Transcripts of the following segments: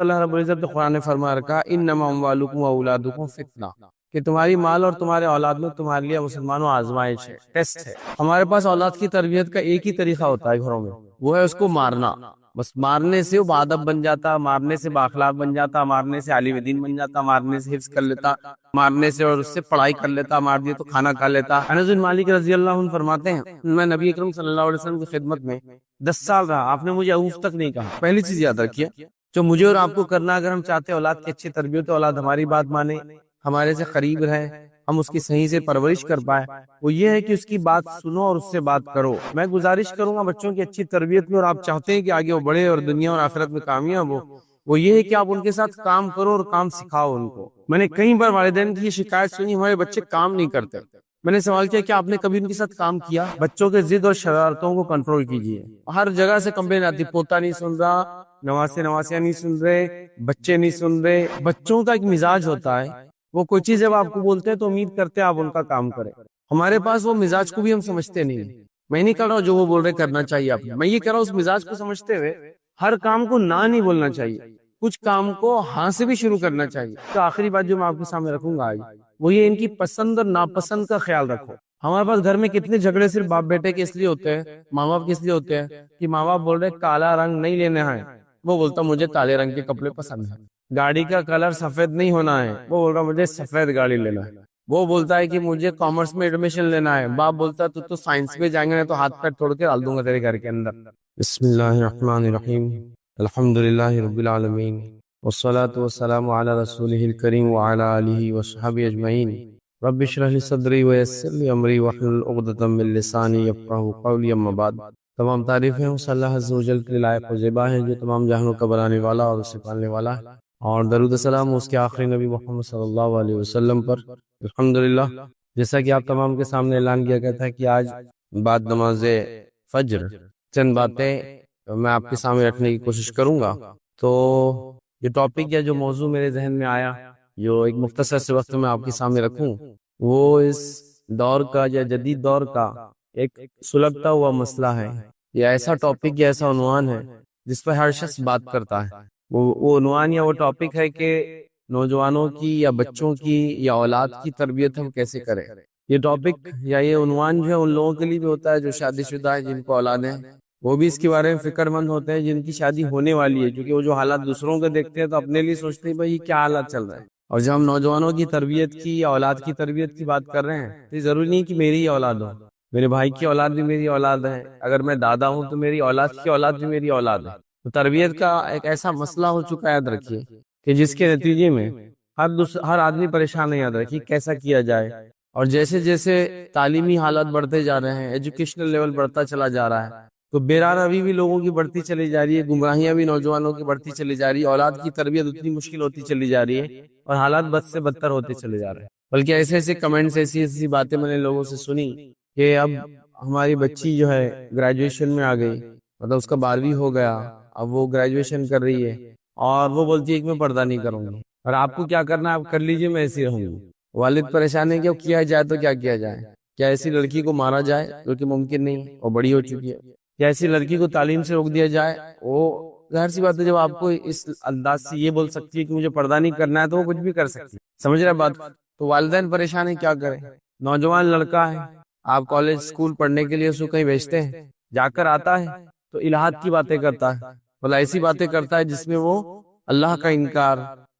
اللہ رب العزت نے قرآن میں فرما رکھا انما اموالکم و اولادکم فتنہ، کہ تمہاری مال اور تمہارے اولاد میں تمہارے لیے مسلمانوں آزمائش ہے، ٹیسٹ ہے۔ ہمارے پاس اولاد کی تربیت کا ایک ہی طریقہ ہوتا ہے گھروں میں، وہ ہے اس کو مارنا۔ بس مارنے سے وہ بادب بن جاتا، مارنے سے بااخلاق بن جاتا، مارنے سے عالم دین بن جاتا، مارنے سے حفظ کر لیتا، مارنے سے اور اس سے پڑھائی کر لیتا، مار دیا تو کھانا کھا لیتا۔ انس بن مالک رضی اللہ عنہ فرماتے ہیں میں نبی اکرم صلی اللہ علیہ وسلم کی خدمت میں 10 سال رہا، آپ نے مجھے اوف تک نہیں کہا۔ پہلی چیز یاد رکھیے جو مجھے اور آپ کو کرنا، اگر ہم چاہتے ہیں اولاد کی اچھی تربیت، اولاد ہماری بات مانے، ہمارے سے قریب رہے، ہم اس کی صحیح سے پرورش کر پائے، وہ یہ ہے کہ اس کی بات سنو اور اس سے بات کرو۔ میں گزارش کروں گا بچوں کی اچھی تربیت میں، اور آپ چاہتے ہیں کہ آگے وہ بڑھے اور دنیا اور آخرت میں کامیاب ہو، وہ یہ ہے کہ آپ ان کے ساتھ کام کرو اور کام سکھاؤ ان کو۔ میں نے کئی بار والدین کی یہ شکایت سنی ہمارے بچے کام نہیں کرتے۔ میں نے سوال کیا کہ آپ نے کبھی ان کے ساتھ کام کیا؟ بچوں کے ضد اور شرارتوں کو کنٹرول کیجیے۔ ہر جگہ سے کمپلین آتی، پوتا نہیں سن رہا، نواسے نواسیاں نہیں سن رہے، بچے نہیں سن رہے۔ بچوں کا ایک مزاج ہوتا ہے، وہ کوئی چیز جب آپ کو بولتے ہیں تو امید کرتے ہیں آپ ان کا کام کریں۔ ہمارے پاس وہ مزاج کو بھی ہم سمجھتے نہیں۔ میں نہیں کہہ رہا ہوں جو وہ بول رہے کرنا چاہیے آپ نے، میں یہ کہہ رہا ہوں اس مزاج کو سمجھتے ہوئے ہر کام کو نہ نہیں بولنا چاہیے، کچھ کام کو ہاں سے بھی شروع کرنا چاہیے۔ تو آخری بات جو میں آپ کے سامنے رکھوں گا آج، وہ یہ ان کی پسند اور ناپسند کا خیال رکھو۔ ہمارے پاس گھر میں کتنے جھگڑے صرف باپ بیٹے کے اس لیے ہوتے ہیں، ماں باپ کے اس لیے ہوتے ہیں کہ ماں باپ بول رہے کالا رنگ نہیں لینے ہیں، وہ بولتا مجھے کالے رنگ کے کپڑے پسند ہیں۔ گاڑی کا کلر سفید نہیں ہونا ہے، وہ بول رہا مجھے سفید گاڑی لینا ہے۔ وہ بولتا ہے کہ مجھے کامرس میں ایڈمیشن لینا ہے، باپ بولتا ہے تو سائنس میں جائیں گے تو ہاتھ پیر توڑ کے ڈال دوں گا تیرے گھر کے اندر۔ بسم اللہ الرحمن الرحیم، الحمد للہ رب العالمین، والصلاة والسلام علی رسولہ الکریم وعلی آلہ وصحبہ اجمعین۔ رب اشرح لی صدری ویسر لی امری واحلل عقدۃ من لسانی یفقہوا قولی، اما بعد۔ تمام تعریفیں اس اللہ عز و جل کے لائق و زیبا ہے جو تمام جہانوں کا بنانے والا اور اسے پالنے والا ہے، اور درود و سلام اس کے آخری نبی محمد صلی اللہ علیہ وسلم پر۔ الحمدللہ، جیسا کہ آپ تمام کے سامنے اعلان کیا گیا تھا کہ آج بعد نماز فجر چند باتیں میں آپ کے سامنے رکھنے کی کوشش کروں گا۔ تو یہ ٹاپک یا جو موضوع میرے ذہن میں آیا، جو ایک مختصر سے وقت میں آپ کے سامنے رکھوں، وہ اس دور کا یا جدید دور کا ایک سلگتا ہوا مسئلہ ہے، یا ایسا ٹاپک یا ایسا عنوان ہے جس پر ہر شخص بات کرتا ہے۔ وہ عنوان یا وہ ٹاپک ہے کہ نوجوانوں کی یا بچوں کی یا اولاد کی تربیت ہم کیسے کریں۔ یہ ٹاپک یا یہ عنوان جو ہے ان لوگوں کے لیے بھی ہوتا ہے جو شادی شدہ ہے، جن کو اولادیں ہیں، وہ بھی اس کے بارے میں فکر مند ہوتے ہیں جن کی شادی ہونے والی ہے، کیونکہ وہ جو حالات دوسروں کے دیکھتے ہیں تو اپنے لیے سوچتے ہیں بھائی یہ کیا حالات چل رہے ہیں۔ اور جب ہم نوجوانوں کی تربیت کی یا اولاد کی تربیت کی بات کر رہے ہیں تو یہ ضروری نہیں کہ میری ہی اولاد ہو، میرے بھائی کی اولاد بھی میری اولاد ہے، اگر میں دادا ہوں تو میری اولاد کی اولاد بھی میری اولاد ہے۔ تو تربیت کا ایک ایسا مسئلہ ہو چکا ہے، یاد رکھیے، کہ جس کے نتیجے میں ہر آدمی پریشان ہے۔ یاد رکھیے کیسا کیا جائے، اور جیسے جیسے تعلیمی حالات بڑھتے جا رہے ہیں، ایجوکیشنل لیول بڑھتا چلا جا رہا ہے، تو بے روی بھی لوگوں کی بڑھتی چلی جا رہی ہے، گمراہیاں بھی نوجوانوں کی بڑھتی چلی جا رہی ہے، اولاد کی تربیت اتنی مشکل ہوتی چلی جا رہی ہے، اور حالات بد سے بدتر ہوتے چلے جا رہے ہیں۔ بلکہ ایسے ایسے کمنٹس، ایسی ایسی باتیں میں نے لوگوں سے سنی کہ اب ہماری بچی جو ہے گریجویشن میں آ گئی، مطلب اس کا 12ویں ہو گیا، اب وہ گریجویشن کر رہی ہے، اور وہ بولتی ہے کہ میں پردہ نہیں کروں گی، اور آپ کو کیا کرنا ہے آپ کر لیجئے، میں ایسی رہوں گی۔ والد پریشان ہے کہ اب کیا جائے تو کیا کیا جائے؟ کیا ایسی لڑکی کو مارا جائے جو کہ ممکن نہیں، وہ بڑی ہو چکی ہے؟ یا ایسی لڑکی کو تعلیم سے روک دیا جائے؟ وہ ظاہر سی بات ہے جب آپ کو اس انداز سے یہ بول سکتی ہے کہ مجھے پردہ نہیں کرنا ہے تو وہ کچھ بھی کر سکتی ہے، سمجھ رہے بات؟ تو والدین پریشان ہیں، کیا کریں؟ نوجوان لڑکا ہے، آپ کالج اسکول پڑھنے کے لیے اس کو کہیں بھیجتے ہیں، جا کر آتا ہے تو الہاد کی باتیں کرتا ہے، بھلا ایسی باتیں کرتا ہے جس میں وہ اللہ کا انکار،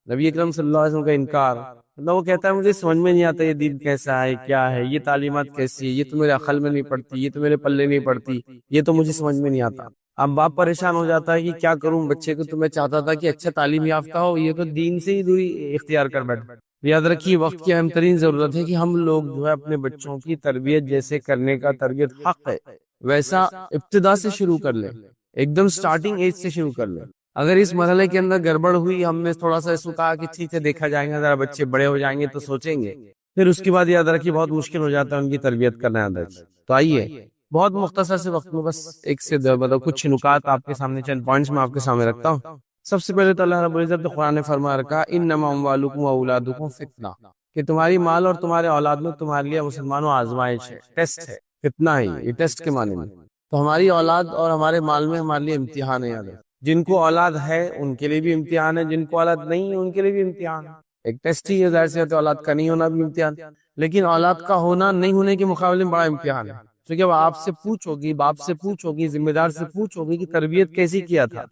نبی اکرم صلی اللہ علیہ وسلم کا انکار، مطلب وہ کہتا ہے مجھے سمجھ میں نہیں آتا یہ دین کیسا ہے، کیا ہے یہ تعلیمات کیسی ہے، یہ تو میرے عقل میں نہیں پڑتی، یہ تو میرے پلے نہیں پڑتی، یہ تو مجھے سمجھ میں نہیں آتا۔ اب باپ پریشان ہو جاتا ہے کہ کیا کروں، بچے کو تو میں چاہتا تھا کہ اچھا تعلیم یافتہ ہو، یہ تو دین سے ہی دوری اختیار کر بیٹھا۔ یاد رکھیے وقت کی اہم ترین ضرورت ہے کہ ہم لوگ جو ہے اپنے بچوں کی تربیت جیسے کرنے کا تربیت حق ہے ویسا ابتدا سے شروع کر لیں، ایک دم سٹارٹنگ ایج سے شروع کر لیں۔ اگر اس مرحلے کے اندر گڑبڑ ہوئی، ہم نے تھوڑا سا اس کو کہا کہ ٹھیک ہے دیکھا جائے گا، ذرا بچے بڑے ہو جائیں گے تو سوچیں گے، پھر اس کے بعد یاد رکھیے بہت مشکل ہو جاتا ہے ان کی تربیت کرنا۔ یاد رکھیے تو آئیے بہت مختصر سے وقت میں بس ایک سے مطلب کچھ نکات آپ کے سامنے، چند پوائنٹس میں آپ کے سامنے رکھتا ہوں۔ سب سے پہلے تو اللہ رب العزت نے قرآن میں فرما رکھا انما اموالکم و اولادکم فتنہ، کہ تمہاری مال اور تمہارے اولاد میں تمہارے لیے مسلمانوں آزمائش ہے، ٹیسٹ ہے۔ فتنہ ہی یہ ٹیسٹ کے معنی میں، تو ہماری اولاد اور ہمارے مال میں ہمارے لیے امتحان ہے۔ یاد ہے جن کو اولاد ہے ان کے لیے بھی امتحان ہے، جن کو اولاد نہیں ہے ان کے لیے بھی امتحان ہے، ایک ٹیسٹ ہی ہے، ظاہر سی بات ہے، اولاد کا نہیں ہونا بھی امتحان، لیکن اولاد کا ہونا نہیں ہونے کے مقابلے میں بڑا امتحان ہے، کیونکہ اب آپ سے پوچھو گی، باپ سے پوچھو گی، ذمہ دار سے پوچھو گی کہ تربیت کیسی کیا تھا،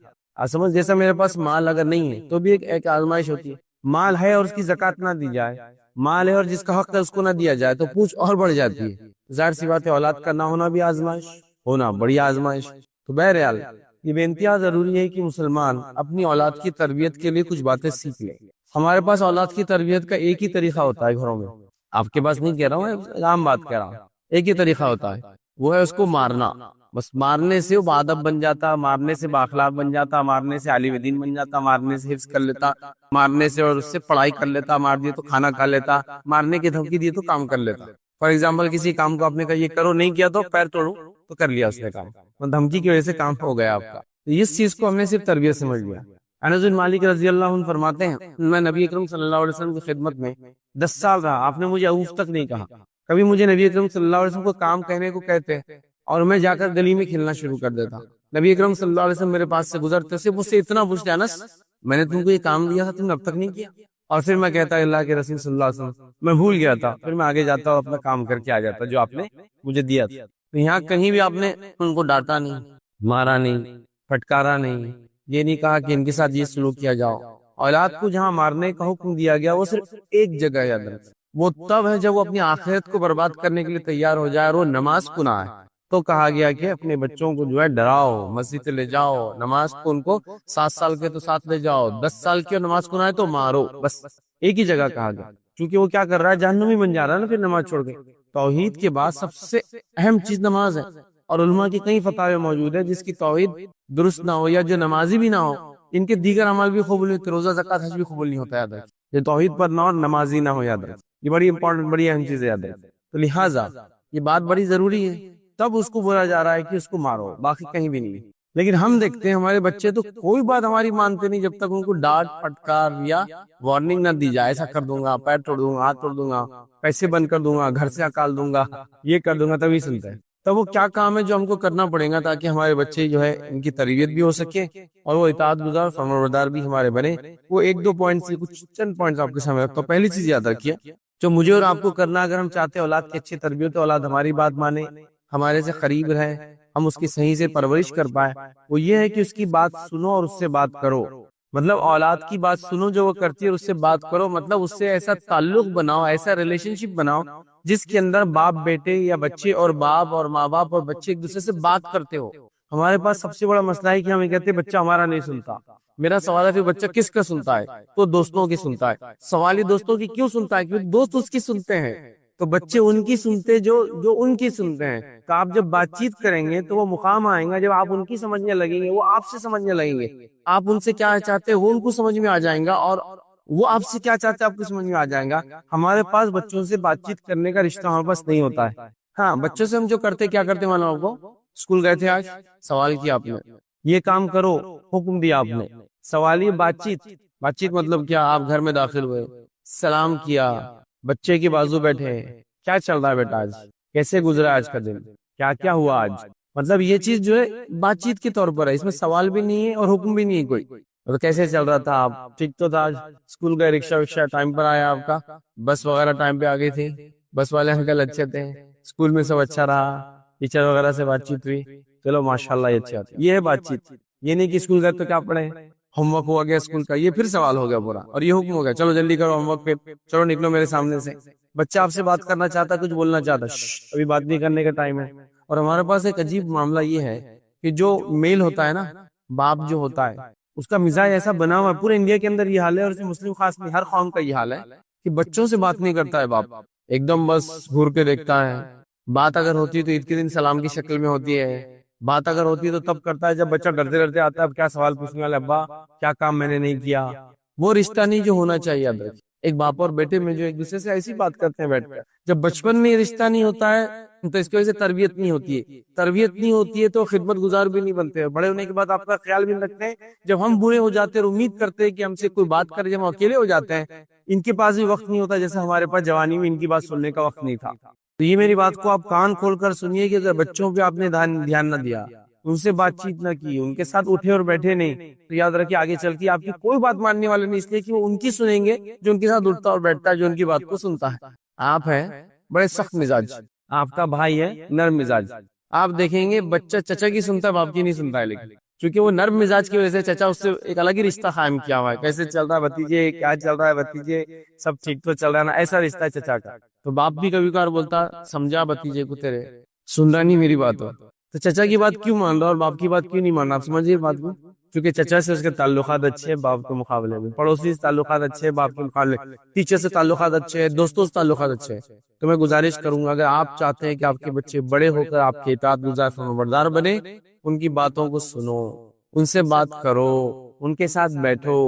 سمجھ، جیسا میرے پاس مال اگر نہیں ہے تو بھی ایک آزمائش ہوتی ہے، مال ہے اور اس کی زکوٰۃ نہ دی جائے، مال ہے اور جس کا حق ہے اس کو نہ دیا جائے تو پوچھ اور بڑھ جاتی ہے، ظاہر سی بات ہے اولاد کا نہ ہونا بھی آزمائش، ہونا بڑی آزمائش، تو بہرحال یہ بے انتہا ضروری ہے کہ مسلمان اپنی اولاد کی تربیت کے لیے کچھ باتیں سیکھ لیں۔ ہمارے پاس اولاد کی تربیت کا ایک ہی طریقہ ہوتا ہے گھروں میں، آپ کے پاس نہیں کہہ رہا ہوں، عام بات کہہ رہا ہوں، ایک ہی طریقہ ہوتا ہے، وہ ہے اس کو مارنا، بس مارنے سے وہ بادب بن جاتا، مارنے سے بااخلاق بن جاتا، مارنے سے عالم دین بن جاتا، مارنے سے حفظ کر لیتا، مارنے سے اور اس سے پڑھائی کر لیتا، مار دیے تو کھانا کھا لیتا، مارنے کی دھمکی دی تو کام کر لیتا، فار ایگزامپل کسی کام کو آپ نے کہا یہ کرو، نہیں کیا تو پیر توڑو، تو کر لیا اس نے کام، دھمکی کی وجہ سے کام ہو گیا آپ کا، اس چیز کو ہم نے صرف تربیت سمجھ لیا۔ انس بن مالک رضی اللہ عنہ فرماتے ہیں میں نبی اکرم صلی اللہ علیہ وسلم کی خدمت میں 10 سال رہا، آپ نے مجھے اوف تک نہیں کہا، کبھی مجھے نبی اکرم صلی اللہ علیہ وسلم کو کام کہنے کو کہتے اور میں جا کر گلی میں کھیلنا شروع کر دیتا، نبی اکرم صلی اللہ علیہ وسلم میرے پاس سے گزرتے سے مجھ سے اتنا پوچھتے انس میں نے تم کو یہ کام دیا تھا تم نے اب تک نہیں کیا، اور پھر میں کہتا اللہ کے رسول صلی اللہ علیہ وسلم میں بھول گیا تھا، پھر میں آگے جاتا اور اپنا کام کر کے آ جاتا جو آپ نے مجھے دیا تھا۔ تو یہاں کہیں بھی آپ نے ان کو ڈانٹا نہیں، مارا نہیں، پھٹکارا نہیں، یہ نہیں کہا کہ ان کے ساتھ یہ سلوک کیا جاؤ، اولاد کو جہاں مارنے کا حکم دیا گیا وہ صرف ایک جگہ یاد رکھیں، وہ تب ہے جب وہ اپنی آخرت کو برباد کرنے کے لیے تیار ہو جائے اور وہ نماز کو نہ آئے، تو کہا گیا کہ اپنے بچوں کو جو ہے ڈراؤ، مسجد لے جاؤ، نماز کو ان کو 7 سال کے تو ساتھ لے جاؤ، 10 سال کی اور نماز کو نہ آئے تو مارو، بس ایک ہی جگہ کہا گیا، کیونکہ وہ کیا کر رہا ہے جہنمی بن جا رہا ہے نا پھر نماز چھوڑ کے۔ توحید کے بعد سب سے اہم چیز نماز ہے، اور علماء کی کئی فتاوی موجود ہیں جس کی توحید درست نہ ہو یا جو نمازی بھی نہ ہو ان کے دیگر عمل بھی قبول نہیں ہوتے، روزہ زکوٰۃ حج بھی قبول نہیں ہوتا، یاد رکھ، یہ توحید پر نہ ہو نمازی نہ ہو، یاد رکھ، یہ بڑی امپورٹنٹ بڑی اہم چیز ہے، یاد رکھ، تو لہٰذا یہ بات بڑی ضروری ہے، تب اس کو بولا جا رہا ہے کہ اس کو مارو، باقی کہیں بھی نہیں۔ لیکن ہم دیکھتے ہیں ہمارے بچے تو کوئی بات ہماری مانتے نہیں جب تک ان کو ڈانٹ پٹکار یا وارننگ نہ دی جائے، ایسا کر دوں گا، پیر توڑ دوں گا، ہاتھ توڑ دوں گا، پیسے بند کر دوں گا، گھر سے اکال دوں گا، یہ کر دوں گا، تبھی سنتا ہے۔ تب وہ کیا کام ہے جو ہم کو کرنا پڑے گا تاکہ ہمارے بچے جو ہے ان کی تربیت بھی ہو سکے اور وہ اطاعت گزار فرمانبردار بھی ہمارے بنے۔ وہ ایک دو پوائنٹ سے کچھ چند پوائنٹس آپ کے سامنے رکھتا ہوں۔ پہلی چیز یاد رکھیے جو مجھے اور آپ کو کرنا، اگر ہم چاہتے ہیں اولاد کی اچھی تربیت، اولاد ہماری بات مانے، ہمارے سے قریب رہے، ہم اس کی صحیح سے پرورش کر پائے، وہ یہ ہے کہ اس کی بات سنو اور اس سے بات کرو، مطلب اولاد کی بات سنو جو وہ کرتی ہے اور اس سے بات کرو، مطلب اس سے ایسا تعلق بناؤ، ایسا ریلیشن شپ بناؤ جس کے اندر باپ بیٹے یا بچے اور باپ اور ماں باپ اور بچے ایک دوسرے سے بات کرتے ہو۔ ہمارے پاس سب سے بڑا مسئلہ ہے کہ ہم یہ کہتے ہیں بچہ ہمارا نہیں سنتا، میرا سوال ہے پھر بچہ کس کا سنتا ہے؟ تو دوستوں کی سنتا ہے، سوال یہ دوستوں کی کیوں سنتا ہے؟ کیونکہ دوست اس کی سنتے ہیں، تو بچے ان کی سنتے جو ان کی سنتے ہیں، تو آپ جب بات چیت کریں گے تو وہ مقام آئیں گا جب آپ ان کی سمجھنے لگیں گے، وہ آپ سے سمجھنے لگیں گے، آپ ان سے کیا چاہتے ہیں وہ ان کو سمجھ میں آ جائیں گا، اور وہ آپ سے کیا چاہتے ہیں آپ کو سمجھ میں آ جائیں گا۔ ہمارے پاس بچوں سے بات چیت کرنے کا رشتہ ہمارے پاس نہیں ہوتا ہے۔ ہاں بچوں سے ہم جو کرتے کیا کرتے معلوم آپ کو؟ اسکول گئے تھے آج، سوال کیا آپ نے، یہ کام کرو، حکم دیا آپ نے، سوال یہ بات چیت مطلب کیا؟ آپ گھر میں داخل ہوئے، سلام کیا، بچے کے بازو بیٹھے، کیا چل رہا ہے بیٹا آج، کیسے گزرا آج کا دن، کیا کیا ہوا آج، مطلب یہ چیز جو ہے بات چیت کے طور پر ہے، اس میں سوال بھی نہیں ہے اور حکم بھی نہیں ہے کوئی۔ تو کیسے چل رہا تھا آپ؟ ٹھیک تو تھا، اسکول گئے، رکشہ ٹائم پر آیا آپ کا، بس وغیرہ ٹائم پہ آ گئی تھی، بس والے انکل اچھے تھے، اسکول میں سب اچھا رہا، ٹیچر وغیرہ سے بات چیت ہوئی، چلو ماشاءاللہ یہ اچھا تھا، یہ ہے بات چیت۔ یہ نہیں کہ اسکول گئے تو کیا پڑھیں، ہوم ورک ہو گیا اسکول کا، یہ پھر سوال ہو گیا پورا، اور یہ حکم ہو گیا چلو جلدی کرو ہوم ورک، پہ چلو نکلو میرے سامنے سے۔ بچہ آپ سے بات کرنا چاہتا ہے، کچھ بولنا چاہتا ہے، ابھی بات نہیں کرنے کا ٹائم ہے۔ اور ہمارے پاس ایک عجیب معاملہ یہ ہے کہ جو میل ہوتا ہے نا، باپ جو ہوتا ہے اس کا مزاج ایسا بنا ہوا ہے، پورے انڈیا کے اندر یہ حال ہے، اور مسلم خاص نہیں ہر قوم کا یہ حال ہے کہ بچوں سے بات نہیں کرتا ہے باپ، ایک دم بس گھور کے دیکھتا ہے، بات اگر ہوتی ہے تو عید کے دن سلام کی شکل میں ہوتی ہے، بات اگر ہوتی ہے تو تب کرتا ہے جب بچہ ڈرتے ڈرتے آتا ہے، اب کیا سوال پوچھنے والے، ابا کیا کام میں نے نہیں کیا۔ وہ رشتہ نہیں جو ہونا چاہیے ایک باپ اور بیٹے میں، جو ایک دوسرے سے ایسی بات کرتے ہیں بیٹھ کر، جب بچپن میں یہ رشتہ نہیں ہوتا ہے تو اس کی وجہ سے تربیت نہیں ہوتی ہے، تربیت نہیں ہوتی ہے تو خدمت گزار بھی نہیں بنتے، بڑے ہونے کے بعد آپ کا خیال بھی نہیں رکھتے ہیں، جب ہم بوڑھے ہو جاتے ہیں اور امید کرتے ہیں کہ ہم سے کوئی بات کرے، جب ہم اکیلے ہو جاتے ہیں ان کے پاس بھی وقت نہیں ہوتا، جیسے ہمارے پاس جوانی میں ان کی بات سننے کا وقت نہیں تھا۔ تو یہ میری بات کو آپ کان کھول کر سنیے کہ اگر بچوں پہ آپ نے دھیان نہ دیا، ان سے بات چیت نہ کی، ان کے ساتھ اٹھے اور بیٹھے نہیں، تو یاد رکھیے آگے چل کے آپ کی کوئی بات ماننے والے نہیں، اس لیے کہ وہ ان کی سنیں گے جو ان کے ساتھ اٹھتا اور بیٹھتا ہے، جو ان کی بات کو سنتا ہے۔ آپ ہیں بڑے سخت مزاج، آپ کا بھائی ہے نرم مزاج، آپ دیکھیں گے بچہ چچا کی سنتا ہے، باپ کی نہیں سنتا ہے، لیکن کیونکہ وہ نرم مزاج کی وجہ سے چچا اس سے ایک الگ ہی رشتہ قائم کیا ہوا ہے، کیسے چل رہا ہے بھتیجے، کیا چل رہا ہے بھتیجے، سب ٹھیک تو چل رہا ہے نا، ایسا رشتہ ہے چچا کا۔ تو باپ بھی کبھی کبھار بولتا سمجھا بھتیجے کو تیرے، سن رہا نہیں میری بات ہو، تو چچا کی بات کیوں مان رہا اور باپ کی بات کیوں نہیں مان رہا؟ آپ سمجھیے بات کو، کیونکہ چچا سے اس کے تعلقات اچھے ہیں باپ کے مقابلے میں، پڑوسی سے تعلقات اچھے ہیں باپ کے مقابلے، ٹیچر سے تعلقات اچھے ہیں، دوستوں سے تعلقات اچھے ہیں۔ تو میں گزارش کروں گا اگر آپ چاہتے ہیں کہ آپ کے بچے بڑے ہو کر آپ کے اطاعت گزار فرمانبردار بنے، ان کی باتوں کو سنو، ان سے بات کرو، ان کے ساتھ بیٹھو،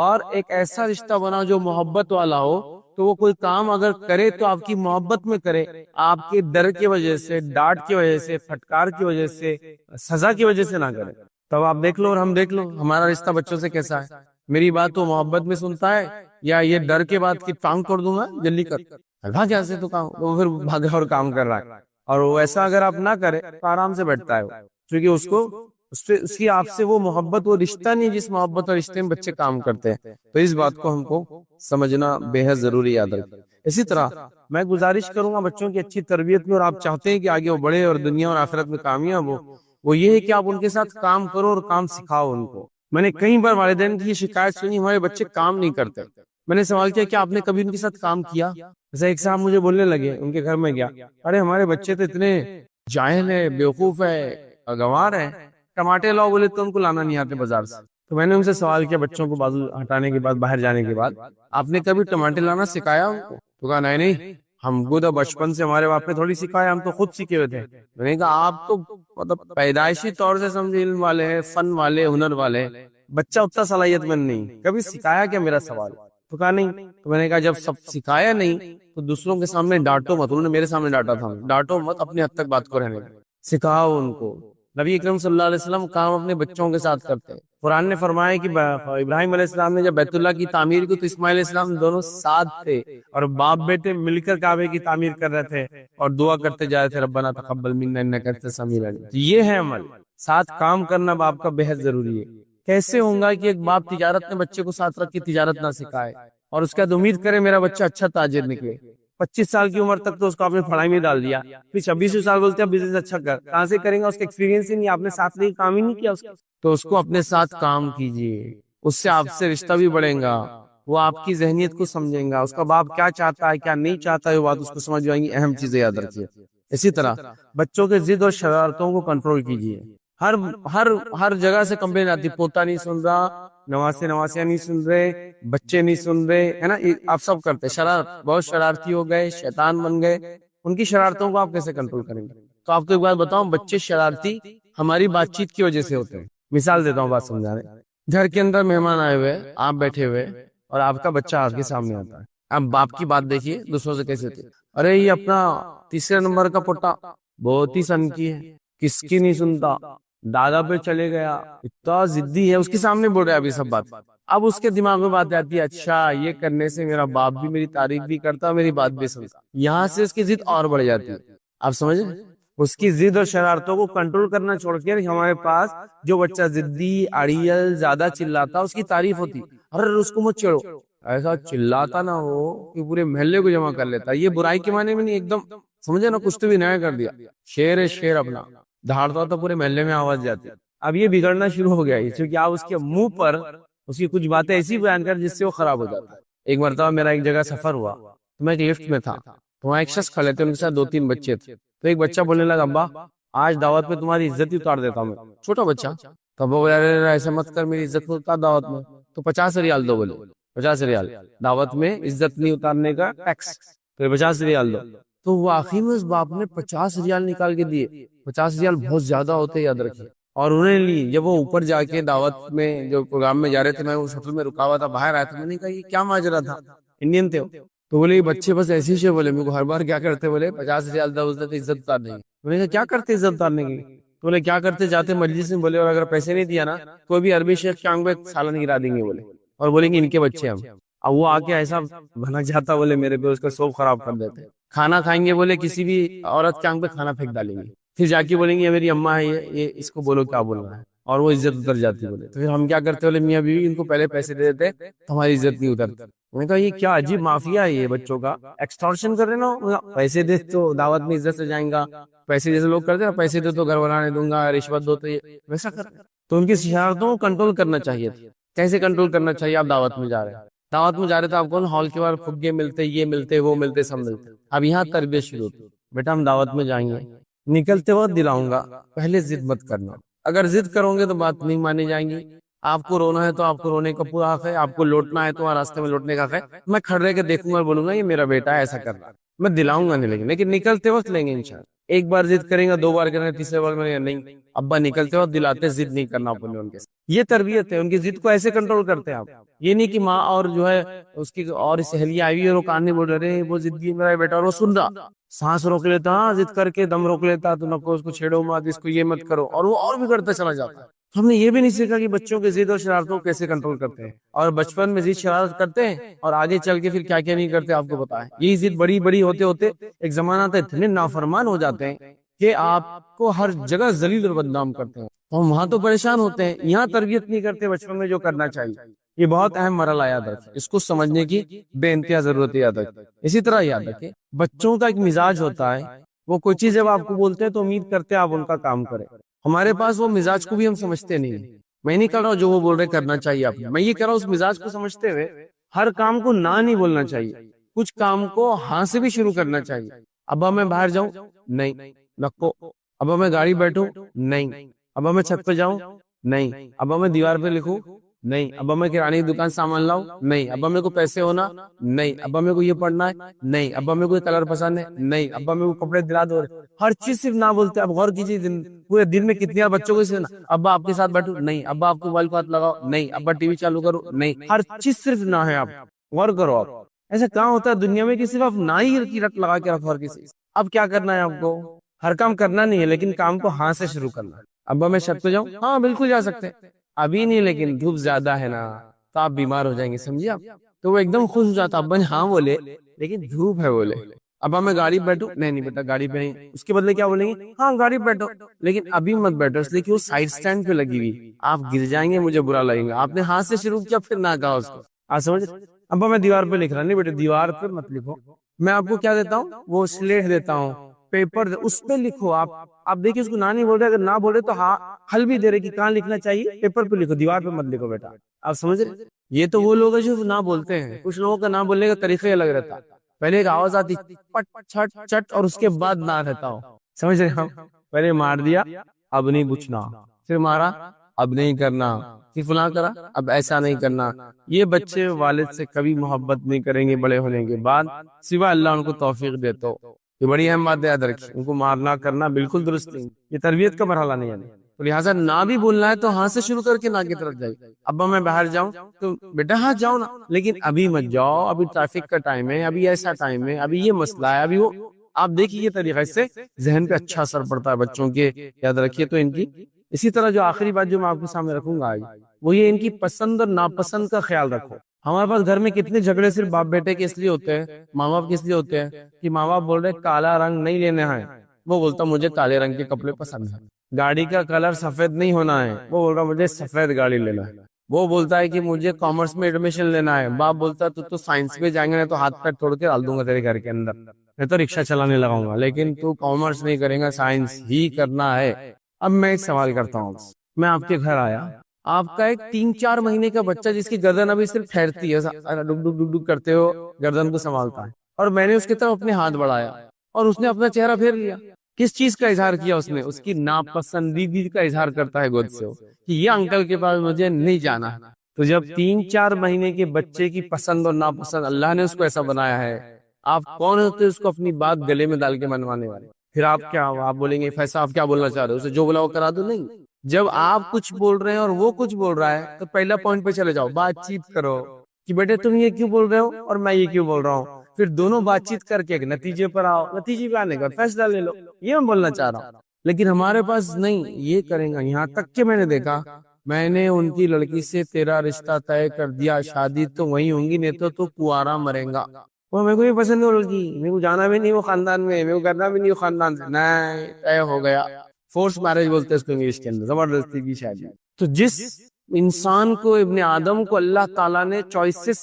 اور ایک ایسا رشتہ بناؤ جو محبت والا ہو، تو وہ کوئی کام اگر کرے تو آپ کی محبت میں کرے، آپ کے ڈر کی وجہ سے، ڈانٹ کی وجہ سے، پھٹکار کی وجہ سے، سزا کی وجہ سے نہ کرے۔ تب آپ دیکھ لو اور ہم دیکھ لو ہمارا رشتہ بچوں سے کیسا ہے، میری بات تو محبت میں سنتا ہے یا یہ ڈر کے بعد کی ٹانگ توڑ دوں گا جلدی کر بھاگ یہاں سے، تو کام وہ پھر بھاگا اور کام کر رہا ہے، اور وہ ایسا اگر آپ نہ کرے تو آرام سے بیٹھتا ہے وہ، کیونکہ اس کو اس کی آپ سے وہ محبت، وہ رشتہ نہیں جس محبت اور رشتے میں بچے کام کرتے ہیں۔ تو اس بات کو ہم کو سمجھنا بے حد ضروری یاد رکھیں۔ اسی طرح میں گزارش کروں گا بچوں کی اچھی تربیت میں، اور آپ چاہتے ہیں کہ آگے وہ بڑھے اور دنیا اور آخرت میں کامیاب ہو، وہ یہ ہے کہ آپ ان کے ساتھ کام کرو اور کام سکھاؤ ان کو۔ میں نے کئی بار والدین کی یہ شکایت سنی ہمارے بچے کام نہیں کرتے، میں نے سوال کیا کہ آپ نے کبھی ان کے ساتھ کام کیا؟ جیسے ایک صاحب مجھے بولنے لگے، ان کے گھر میں گیا، ارے ہمارے بچے تو اتنے جاہل ہے، بیوقوف ہے، گنوار ہے، ٹماٹے لاؤ بولے تو ان کو لانا نہیں آتے بازار سے۔ تو میں نے ان سے سوال کیا بچوں کو بازو ہٹانے کے بعد، باہر جانے کے بعد، آپ نے کبھی ٹماٹے لانا سکھایا ان کو؟ تو کہا نہیں نہیں، ہم کو تو بچپن سے ہمارے باپ نے تھوڑی سکھایا، ہم تو خود سیکھے ہوئے تھے۔ میں نے کہا آپ تو مطلب پیدائشی طور سے سمجھے علم والے ہیں، فن والے، ہنر والے، بچہ اتنا صلاحیت مند نہیں، کبھی سکھایا کیا؟ میرا سوال۔ تو کہا نہیں۔ تو میں نے کہا جب سب سکھایا نہیں تو دوسروں کے سامنے ڈانٹو مت، انہوں نے میرے سامنے ڈانٹا تھا، ڈانٹو مت، اپنے حد تک بات کو رہنے دو، سکھاؤ ان کو۔ نبی اکرم صلی اللہ علیہ وسلم کام اپنے بچوں کے ساتھ کرتے ہیں۔ قرآن نے فرمایا کہ ابراہیم علیہ السلام نے جب بیت اللہ کی تعمیر کی تو اسماعیل علیہ السلام دونوں ساتھ تھے، اور باپ بیٹے مل کر کعبے کی تعمیر کر رہے تھے اور دعا کرتے جا رہے تھے ربنا تقبل منا انک انت السمیع العلیم۔ یہ ہے عمل، ساتھ کام کرنا باپ کا بے حد ضروری ہے۔ کیسے ہوگا کہ ایک باپ تجارت میں بچے کو ساتھ رکھ کے تجارت نہ سکھائے اور اس کے بعد امید کرے میرا بچہ اچھا تاجر نکلے؟ 25 سال کی عمر تک تو اس کو آپ نے پڑھائی میں ڈال دیا، پھر 26 سال بولتے ہیں بزنس اچھا کر، کہاں سے کریں گا؟ اس کا ایکسپیرینس ہی نہیں، آپ نے ساتھ لے کام ہی نہیں کیا اس کا۔ تو اس کو اپنے ساتھ کام کیجیے، اس سے آپ سے رشتہ بھی بڑھے گا، وہ آپ کی ذہنیت کو سمجھیں گا، اس کا باپ کیا چاہتا ہے کیا نہیں چاہتا ہے وہ بات اس کو سمجھ آئیں گی، اہم چیزیں یاد رکھیے۔ اسی طرح بچوں کے ضد اور شرارتوں کو کنٹرول کیجیے۔ ہر ہر ہر جگہ سے کمپلین آتی، پوتا نہیں سن رہا، نواسیاں نہیں سن رہے، بچے نہیں سن رہے، ہے نا، آپ سب کرتے شرارت، بہت شرارتی ہو گئے، شیطان بن گئے، ان کی شرارتوں کو آپ کیسے کنٹرول کریں گے؟ تو آپ کو ایک بات بتاؤں، بچے شرارتی ہماری بات چیت کی وجہ سے ہوتے ہیں۔ مثال دیتا ہوں بات سمجھانے، گھر کے اندر مہمان آئے ہوئے، آپ بیٹھے ہوئے اور آپ کا بچہ آپ کے سامنے آتا ہے، اب باپ کی بات دیکھیے دوسروں سے کیسے ہوتی ہے، ارے یہ اپنا تیسرے نمبر کا پوتا بہت ہی سن کی ہے، کس کی نہیں سنتا، دادا پہ چلے گیا، اتنا ضدی ہے، اس کے سامنے بول رہا ہے ابھی سب بات۔ اب اس کے دماغ میں بات آتی ہے، اچھا یہ کرنے سے میرا باپ بھی میری تعریف بھی کرتا، میری بات بھی سنتا، یہاں سے اس کی ضد اور بڑھ جاتی ہے۔ آپ سمجھیں، اس کی ضد اور شرارتوں کو کنٹرول کرنا چھوڑ کے ہمارے پاس جو بچہ ضدی، اڑیل، زیادہ چلاتا، اس کی تعریف ہوتی، ارے اس کو مت چھیڑو، ایسا چلاتا نہ ہو کہ پورے محلے کو جمع کر لیتا۔ یہ برائی کے معنی میں نہیں، ایک دم سمجھے نا، کچھ تو بھی نیا کر دیا، شیر ہے شیر اپنا، دھاڑتا تو پورے محلے میں آواز جاتی۔ اب یہ بگڑنا شروع ہو گیا ہے کیونکہ آپ اس کے منہ پر اس کی کچھ باتیں ایسی بیان کر جس سے وہ خراب ہو جاتا ہے۔ ایک مرتبہ میرا ایک جگہ سفر ہوا تو میں ایک لفٹ میں تھا، تو وہاں ایک شخص کھڑے تھے، ان کے ساتھ 2-3 بچے تھے، تو ایک بچہ بولنے لگا، ابا آج دعوت میں تمہاری عزت ہی اتار دیتا ہوں میں، چھوٹا بچہ۔ تو ابا بولے، ایسا مت کر، میری عزت اتار دعوت میں، تو 50 ریال دو، بولے 50 ریال دعوت میں عزت نہیں اتارنے کا ٹیکس، تو 50 ریال دو۔ تو واقعی میں اس باپ نے 50 ریال نکال کے دیے۔ 50 ریال بہت زیادہ ہوتے، یاد رکھیے، اور انہیں لی۔ جب وہ اوپر جا کے دعوت میں جو پروگرام میں جا رہے تھے، میں اس ہوٹل میں رکا ہوا تھا، باہر آیا تھا، میں نے کہا یہ کیا ماجرا تھا، انڈین تھے تو بولے یہ بچے بس ایسے ہی بولے، میرے کو ہر بار کیا کرتے، بولے 50 ریال دو عزت اتارنے کی۔ میں نے کہا کیا کرتے عزت اتارنے کی؟ تو بولے کیا کرتے، جاتے مجلس میں، بولے اور اگر پیسے نہیں دیا نا کوئی بھی عربی شیخ کے آنکھ میں سالن گرا دیں گے، بولے، اور بولیں گے ان کے بچے ہم۔ اب وہ آ کے ایسا بھنک جاتا، بولے میرے پہ، اس کا سوب خراب کر دیتے۔ کھانا کھائیں گے، بولے کسی بھی عورت کے آنکھ پہ کھانا پھینک ڈالیں گے۔ پھر جا کے بولیں گے یہ میری اماں ہے، یہ اس کو بولو کیا بولنا ہے، اور وہ عزت اتر جاتی بولے. تو پھر ہم کیا کرتے بولے میاں بیوی ان کو پہلے پیسے دے دیتے تو ہماری عزت نہیں اترتی. میں نے کہا یہ کیا عجیب مافیا ہے یہ بچوں کا، ایکسٹورشن کر رہے نا، پیسے دے تو دعوت میں عزت سے جائیں گا. پیسے جیسے لوگ کرتے ہیں پیسے دے تو گھر بنانے دوں گا، رشوت دو تو یہ ویسا کر. تو ان کی شرارتوں کو کنٹرول کرنا چاہیے تھا. کیسے کنٹرول کرنا چاہیے؟ آپ دعوت میں جا رہے ہیں، دعوت میں جا رہے تو آپ کو ہال کے باہر فگے ملتے، یہ ملتے، وہ ملتے، سب ملتے. اب یہاں تربیت شروع ہوتی، بیٹا ہم دعوت میں جائیں گے، نکلتے وقت دلاؤں گا، پہلے ضد مت کرنا. اگر ضد کرو گے تو بات نہیں مانی جائیں گی. آپ کو رونا ہے تو آپ کو رونے کا پورا حق ہے، آپ کو لوٹنا ہے تو وہاں راستے میں لوٹنے کا حق ہے. میں کھڑے رہ کے دیکھوں گا اور بولوں گا یہ میرا بیٹا ہے ایسا کر رہا، میں دلاؤں گا نہیں، لیکن نکلتے وقت لیں گے انشاءاللہ. ایک بار ضد کریں گا، دو بار کریں گے، تیسرے بار میں نہیں. ابا نکلتے وقت دلاتے، ضد نہیں کرنا اپنے ان کے ساتھ. یہ تربیت ہے، ان کی ضد کو ایسے کنٹرول کرتے ہیں آپ. یہ نہیں کہ ماں اور جو ہے اس کی اور سہیلیاں آئی ہوئی اور وہ کان نہیں بول رہے وہ ضدی میرا بیٹا، اور وہ سن رہا، سانس روک لیتا، ضد کر کے دم روک لیتا، تو نہ کو اس کو چھیڑو مت، اس کو یہ مت کرو، اور وہ اور بھی کرتا چلا جاتا. ہم نے یہ بھی نہیں سیکھا کہ بچوں کے ضد اور شرارتوں کو کیسے کنٹرول کرتے ہیں، اور بچپن میں ضد شرارت کرتے ہیں اور آگے چل کے پھر کیا کیا نہیں کرتے آپ کو پتا ہے. یہی ضد بڑی بڑی ہوتے ہوتے ایک زمانہ آتا ہے اتنے نافرمان ہو جاتے ہیں کہ آپ کو ہر جگہ ذلیل اور بدنام کرتے ہیں. تو ہم وہاں تو پریشان ہوتے ہیں، یہاں تربیت نہیں کرتے بچپن میں جو کرنا چاہیے. یہ بہت اہم مرحلہ یاد رکھیں، اس کو سمجھنے کی بے انتہا ضرورت یاد رکھیں. اسی طرح یاد رکھیں بچوں کا ایک مزاج ہوتا ہے، وہ کوئی چیز جب آپ کو بولتے ہیں تو امید کرتے ہیں آپ ان کا کام کریں. ہمارے پاس وہ مزاج کو بھی ہم سمجھتے نہیں. میں نہیں کر رہا ہوں جو وہ بول رہے کرنا چاہیے آپ نے، میں یہ کر رہا ہوں اس مزاج کو سمجھتے ہوئے ہر کام کو نہ نہیں بولنا چاہیے، کچھ کام کو ہاں سے بھی شروع کرنا چاہیے. ابا میں باہر جاؤں، نہیں نکو. ابا میں گاڑی بیٹھوں، نہیں. ابا میں چھت پہ جاؤں، نہیں. ابا میں دیوار پہ لکھوں، نہیں. ابا میں کرانے کی دکان سامان لاؤں، نہیں. ابا میں کو پیسے ہونا، نہیں. ابا میں کو یہ پڑھنا ہے، نہیں. ابا میں کوئی کلر پسند ہے، نہیں. ابا میں کو کپڑے دلا دو. ہر چیز صرف نہ بولتے. اب غور کیجیے پورے دن میں کتنی بچوں کو ابا آپ کے ساتھ بیٹھو، نہیں. ابا آپ کو موبائل کو ہاتھ لگاؤ، نہیں. ابا ٹی وی چالو کرو، نہیں. ہر چیز صرف نہ ہے. آپ غور کرو، آپ ایسا کہاں ہوتا ہے دنیا میں کہ صرف آپ نہ ہی کی رٹ لگا کے رکھو ہر کسی. اب کیا کرنا ہے آپ کو؟ ہر کام کرنا نہیں ہے لیکن کام کو ہاں سے شروع کرنا. ابا میں چھت پہ جاؤں، ہاں بالکل جا سکتے ہیں، ابھی نہیں لیکن دھوپ زیادہ ہے نا تو آپ بیمار ہو جائیں گے، سمجھے آپ. تو وہ ایک دم خوش ہو جاتا، ابا نے ہاں بولے لیکن دھوپ ہے بولے. ابا میں گاڑی بیٹھوں، نہیں بیٹا گاڑی پہ نہیں. اس کے بدلے کیا بولیں گے؟ ہاں گاڑی بیٹھو لیکن ابھی مت بیٹھو، اس لیے کہ وہ سائڈ سٹینڈ پہ لگی ہوئی، آپ گر جائیں گے، مجھے برا لگے گا. آپ نے ہاتھ سے شروع کیا پھر نہ کہا اس کو. آپ سمجھ. ابا میں دیوار پہ لکھ رہا، نہیں بیٹے دیوار پہ مت لکھو. میں آپ کو کیا دیتا ہوں؟ وہ سلیٹ دیتا ہوں، پیپر اس پہ لکھو. آپ دیکھیے اس کو نہ نہیں بول رہے، اگر نہ بول رہے تو ہاں حل بھی دے رہے کہ کہاں لکھنا چاہیے، پیپر پہ لکھو، دیوار پہ مت لکھو بیٹا. آپ سمجھ رہے. یہ تو وہ لوگ ہیں جو نہ بولتے ہیں، کچھ لوگوں کا نہ بولنے کا طریقہ ہی الگ رہتا. پہلے ایک آواز آتی پٹ چھٹ چٹ اور اس کے بعد نہ رہتا ہو، سمجھ رہے ہم. پہلے مار دیا اب نہیں پوچھنا، پھر مارا اب نہیں کرنا، پھر فلاں کرا اب ایسا نہیں کرنا. یہ بچے والد سے کبھی محبت نہیں کریں گے بڑے ہونے کے بعد سوائے اللہ ان کو توفیق دے تو. یہ بڑی اہم بات یاد رکھیں، ان کو مارنا کرنا بالکل درست نہیں، یہ تربیت کا مرحلہ نہیں ہے. تو لہٰذا نہ بھی بولنا ہے تو ہاں سے شروع کر کے نہ کی طرف جائے. ابا میں باہر جاؤں تو بیٹا ہاں جاؤ نا لیکن ابھی مت جاؤ، ابھی ٹریفک کا ٹائم ہے، ابھی ایسا ٹائم ہے، ابھی یہ مسئلہ ہے، ابھی وہ. آپ دیکھیے یہ طریقہ، اس سے ذہن پہ اچھا اثر پڑتا ہے بچوں کے، یاد رکھیے. تو ان کی اسی طرح جو آخری بات جو میں آپ کے سامنے رکھوں گا آج، وہ یہ ان کی پسند اور ناپسند کا خیال رکھو. ہمارے پاس گھر میں کتنے جھگڑے صرف باپ بیٹے کے اس لیے ہوتے ہیں، ماں باپ کے اس لیے ہوتے ہیں کہ ماں باپ بول رہے کالا رنگ نہیں لینا ہے، وہ بولتا مجھے کالے رنگ کے کپڑے پسند ہیں. گاڑی کا کلر سفید نہیں ہونا ہے، وہ بول رہا مجھے سفید گاڑی لینا ہے. وہ بولتا ہے کہ مجھے کامرس میں ایڈمیشن لینا ہے، باپ بولتا ہے تو سائنس میں جائیں گے تو ہاتھ پیر توڑ کے ڈال دوں گا تیرے گھر کے اندر، میں تو رکشہ چلانے لگاؤں گا، لیکن تو کامرس نہیں کرے گا، سائنس ہی کرنا ہے. اب میں ایک سوال کرتا ہوں، میں آپ کے گھر آیا، آپ کا ایک 3-4 مہینے کا بچہ جس کی گردن ابھی صرف ٹھہرتی ہے، ڈگ ڈگ ڈگ ڈگ کرتے ہو گردن کو سنبھالتا ہے، اور میں نے اس کی طرف اپنے ہاتھ بڑھایا اور اس نے اپنا چہرہ پھیر لیا. کس چیز کا اظہار کیا اس نے؟ اس کی ناپسندیدگی کا اظہار کرتا ہے گود سے کہ یہ انکل کے پاس مجھے نہیں جانا. تو جب 3-4 مہینے کے بچے کی پسند اور ناپسند اللہ نے اس کو ایسا بنایا ہے، آپ کون ہوتے اس کو اپنی بات گلے میں ڈال کے منوانے والے؟ پھر آپ کیا، آپ بولیں گے فیصل آپ کیا بولنا چاہ رہے ہو، اسے جو بولا وہ کرا دو؟ نہیں. جب آپ کچھ بول رہے ہیں اور وہ کچھ بول رہا ہے تو پہلا پوائنٹ پہ چلے جاؤ، بات چیت کرو کہ بیٹے تم یہ کیوں بول رہے ہو اور میں یہ کیوں بول رہا ہوں. پھر دونوں بات چیت کر کے ایک نتیجے پر آؤ، نتیجے پہ آنے کا فیصلہ لے لو. یہ میں بولنا چاہ رہا ہوں. لیکن ہمارے پاس نہیں، یہ کریں گا. یہاں تک کہ میں نے دیکھا، میں نے ان کی لڑکی سے تیرا رشتہ طے کر دیا، شادی تو وہی ہوں گی، نہیں تو کنوارا مرے گا. وہ میرے کو یہ پسند نہیں لڑکی، میرے کو جانا بھی نہیں وہ خاندان میں، میرے کو کرنا بھی نہیں وہ خاندان سے، نہیں طے ہو گیا. فورس میرج بولتے ہیں اس کو انگلش کے اندر، زبردستی کی شادی. تو جس انسان کو، ابن آدم کو اللہ تعالیٰ نے چوائسز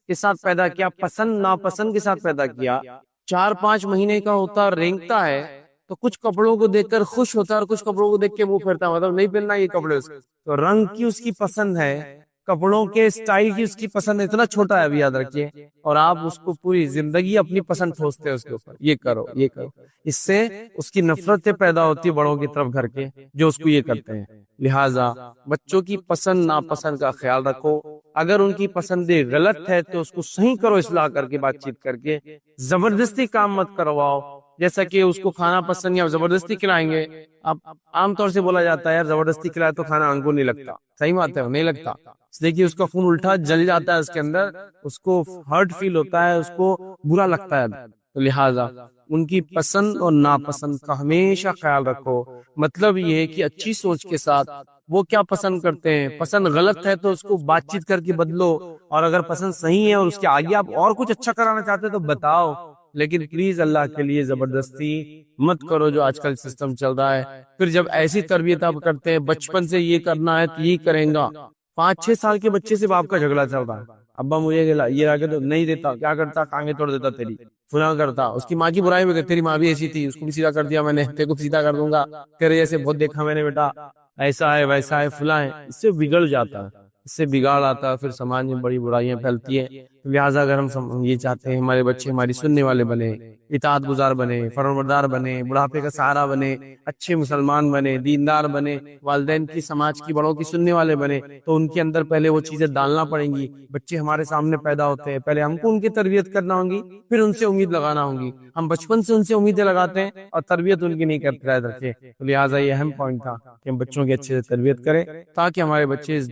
کے ساتھ پیدا کیا، پسند ناپسند کے ساتھ پیدا کیا، 4-5 مہینے کا ہوتا اور رینگتا ہے، تو کچھ کپڑوں کو دیکھ کر خوش ہوتا ہے اور کچھ کپڑوں کو دیکھ کے منہ پھیرتا ہے، مطلب نہیں پہننا یہ کپڑے اس کو. تو رنگ کی اس کی پسند ہے، کپڑوں کے سٹائل کی اس کی پسند ہے، اتنا چھوٹا ہے ابھی یاد رکھیے، اور آپ اس کو پوری زندگی اپنی پسند ٹھوستے ہیں اس کے اوپر، یہ کرو یہ کرو. اس سے اس کی نفرتیں پیدا ہوتی ہے بڑوں کی طرف گھر کے، جو اس کو یہ کرتے ہیں. لہٰذا بچوں کی پسند ناپسند کا خیال رکھو. اگر ان کی پسندیں غلط ہے تو اس کو صحیح کرو، اصلاح کر کے، بات چیت کر کے. زبردستی کام مت کرواؤ، جیسا کہ اس کو کھانا پسند یا زبردستی کھلائیں گے. اب عام طور سے بولا جاتا ہے یار زبردستی کھلائے تو کھانا ہم کو نہیں لگتا، صحیح بات ہے، نہیں لگتا، اس لیے کہ اس کا خون الٹا جل جاتا ہے اس کے اندر، اس کو ہرٹ فیل ہوتا ہے، اس کو برا لگتا ہے. تو لہٰذا ان کی پسند اور ناپسند کا ہمیشہ خیال رکھو. مطلب یہ ہے کہ اچھی سوچ کے ساتھ وہ کیا پسند کرتے ہیں، پسند غلط ہے تو اس کو بات چیت کر کے بدلو، اور اگر پسند صحیح ہے اور اس کے آگے آپ اور کچھ اچھا کرانا چاہتے تو بتاؤ. لیکن پلیز اللہ کے لیے زبردستی مت کرو جو آج کل سسٹم چل رہا ہے. پھر جب ایسی تربیت آپ کرتے ہیں، بچپن سے یہ کرنا ہے تو یہ کریں گا. 5-6 سال کے بچے سے باپ کا جھگڑا چل رہا ہے، ابا مجھے یہ آگے تو نہیں دیتا، کیا کرتا، ٹانگیں توڑ دیتا تیری، فلاں کرتا. اس کی ماں کی برائی میں تیری ماں بھی ایسی تھی، اس کو بھی سیدھا کر دیا میں نے، تیرے کو سیدھا کر دوں گا، تیرے جیسے بہت دیکھا میں نے بیٹا، ایسا ہے ویسا ہے فلاں ہے. اس سے بگڑ جاتا ہے، اس سے بگاڑ آتا ہے، پھر سماج میں بڑی برائیاں پھیلتی ہیں. لہٰذا اگر ہم یہ چاہتے ہیں ہمارے بچے ہماری سننے والے بنے، اطاعت گزار بنے، فرمانبردار بنے، بڑھاپے کا سہارا بنے، اچھے مسلمان بنے، دیندار بنے، والدین کی، سماج کی بڑوں کی سننے والے بنے، تو ان کے اندر پہلے وہ چیزیں ڈالنا پڑیں گی. بچے ہمارے سامنے پیدا ہوتے ہیں، پہلے ہم کو ان کی تربیت کرنا ہوگی، پھر ان سے امید لگانا ہوگی. ہم بچپن سے ان سے امیدیں لگاتے ہیں اور تربیت ان کی نہیں کرتے رہتے. تو لہٰذا یہ اہم پوائنٹ تھا کہ ہم بچوں کی اچھے سے تربیت کریں، تاکہ ہمارے بچے اس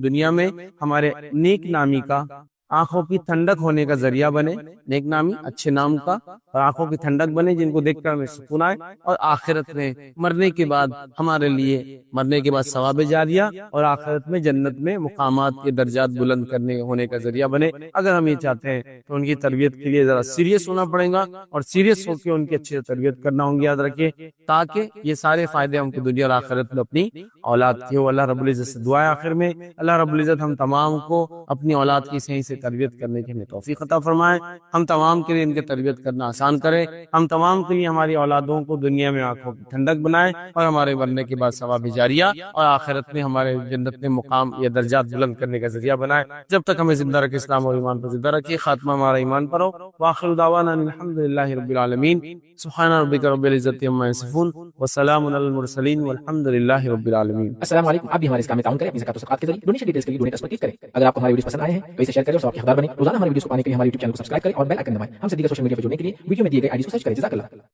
دنیا میں ہمارے نیک نامی کا، آنکھوں کی ٹھنڈک ہونے کا ذریعہ بنے، نیک نامی اچھے نام کا، اور آنکھوں کی ٹھنڈک بنے، جن کو دیکھ کر ہمیں سکون آئے، اور آخرت میں مرنے کے بعد ہمارے لیے، مرنے کے بعد ثواب جاریہ، اور آخرت میں جنت میں مقامات کے درجات بلند کرنے ہونے کا ذریعہ بنے. اگر ہم یہ چاہتے ہیں تو ان کی تربیت کے لیے ذرا سیریس ہونا پڑے گا، اور سیریس ہو کے ان کی اچھی تربیت کرنا ہوں گی، یاد رکھیے، تاکہ یہ سارے فائدے ہم کو دنیا اور آخرت میں اپنی اولاد کی ہو. اللہ رب العزت سے دعا ہے آخر میں، اللہ رب العزت ہم تمام کو اپنی اولاد کی صحیح سے تربیت کرنے کی ہمیں توفیق عطا فرمائے. ہم تمام کے لیے ان کی تربیت کرنا آسان کرے. ہم تمام کے لیے ہماری اولادوں کو دنیا میں آنکھوں کی ٹھنڈک بنائے، اور ہمارے مرنے کے بعد ثواب جاریہ اور آخرت میں ہمارے جنت میں مقام یا درجات بلند کرنے کا ذریعہ بنائے. جب تک ہمیں زندہ رکھے، اسلام اور ایمان پر زندہ رکھے. خاتمہ ہمارا ایمان پر ہو. وآخر دعوانا الحمدللہ رب العالمین. سبحان ربک رب العزت عما یصفون وسلام علی المرسلین والحمد للہ رب العالمین. السلام علیکم. آپ بھی ہمارے اس کام میں تعاون کریں اپنی زکات و صدقات کے ذریعے. ڈونیشن ڈیٹیلز کے لیے ڈونیٹ پر کلک کریں. اگر آپ کو ہمارے ویڈیوز پسند آئے ہیں تو اسے شیئر کریں اور سب کے حقدار بنیں. روزانہ ہمارے ویڈیوز کو پانے کے لیے ہمارے یوٹیوب چینل کو سبسکرائب کریں اور بیل آئکن دبائیں. ہم سے دیگر سوشل میڈیا پر جڑنے کے لیے ویڈیو میں دیے گئے آئی ڈی کو سرچ کریں. جزاک اللہ.